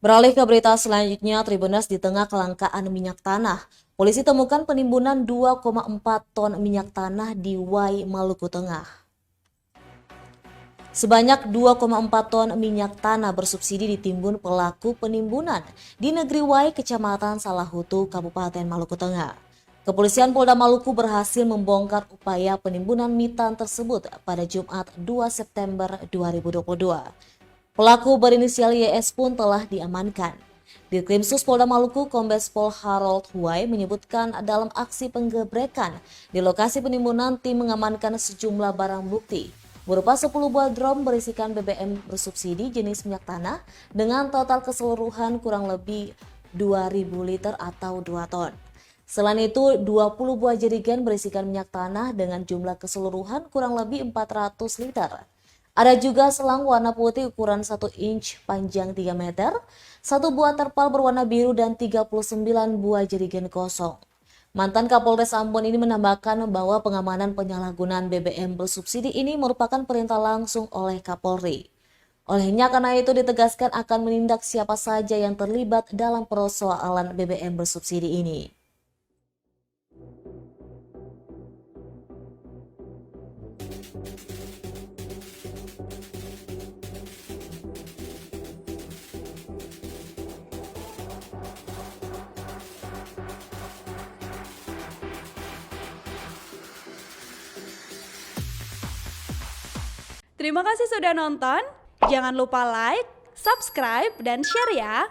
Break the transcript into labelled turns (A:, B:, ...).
A: Beralih ke berita selanjutnya, Tribuners di tengah kelangkaan minyak tanah. Polisi temukan penimbunan 2,4 ton minyak tanah di Wai, Maluku Tengah. Sebanyak 2,4 ton minyak tanah bersubsidi ditimbun pelaku penimbunan di negeri Wai, Kecamatan Salahutu, Kabupaten Maluku Tengah. Kepolisian Polda Maluku berhasil membongkar upaya penimbunan mitan tersebut pada Jumat 2 September 2022. Pelaku berinisial YS pun telah diamankan. Ditkrimsus Polda Maluku Kombes Pol Harold Huai menyebutkan dalam aksi penggebrekan di lokasi penimbunan tim mengamankan sejumlah barang bukti berupa 10 buah drum berisikan BBM bersubsidi jenis minyak tanah dengan total keseluruhan kurang lebih 2.000 liter atau 2 ton. Selain itu, 20 buah jerigen berisikan minyak tanah dengan jumlah keseluruhan kurang lebih 400 liter. Ada juga selang warna putih ukuran 1 inch panjang 3 meter, satu buah terpal berwarna biru dan 39 buah jerigen kosong. Mantan Kapolres Ambon ini menambahkan bahwa pengamanan penyalahgunaan BBM bersubsidi ini merupakan perintah langsung oleh Kapolri. Olehnya karena itu ditegaskan akan menindak siapa saja yang terlibat dalam persoalan BBM bersubsidi ini.
B: Terima kasih sudah nonton. Jangan lupa like, subscribe, dan share ya.